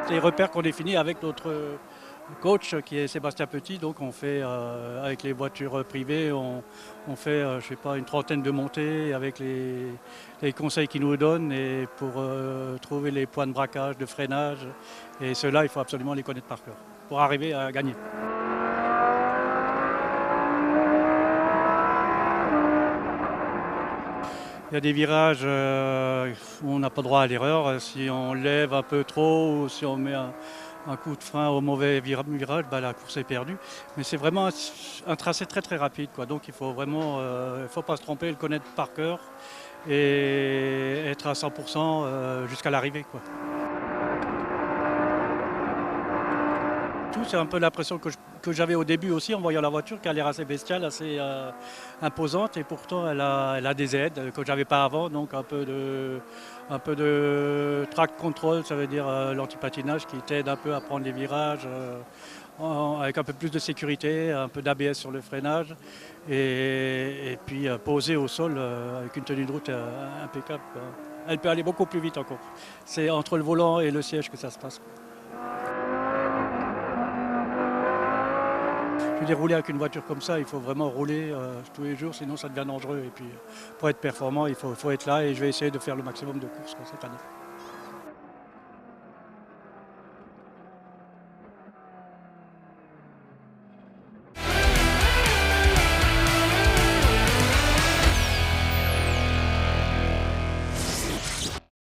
des repères qu'on définit avec notre coach qui est Sébastien Petit. Donc on fait avec les voitures privées, on fait je sais pas, une trentaine de montées avec les conseils qu'ils nous donnent et pour trouver les points de braquage, de freinage. Et ceux-là, il faut absolument les connaître par cœur pour arriver à gagner. Il y a des virages où on n'a pas droit à l'erreur. Si on lève un peu trop ou si on met un coup de frein au mauvais virage, bah, la course est perdue. Mais c'est vraiment un tracé très très rapide, quoi. Donc il faut vraiment, faut pas se tromper, le connaître par cœur et être à 100% jusqu'à l'arrivée, quoi. Tout, c'est un peu l'impression que j'avais au début aussi en voyant la voiture, qui a l'air assez bestiale, assez imposante, et pourtant elle a des aides que j'avais pas avant, donc un peu de track control, ça veut dire l'antipatinage qui t'aide un peu à prendre les virages avec un peu plus de sécurité, un peu d'ABS sur le freinage, et puis poser au sol avec une tenue de route impeccable, quoi. Elle peut aller beaucoup plus vite encore. C'est entre le volant et le siège que ça se passe. Je veux dire, rouler avec une voiture comme ça, il faut vraiment rouler tous les jours, sinon ça devient dangereux. Et puis pour être performant, faut être là et je vais essayer de faire le maximum de courses cette année.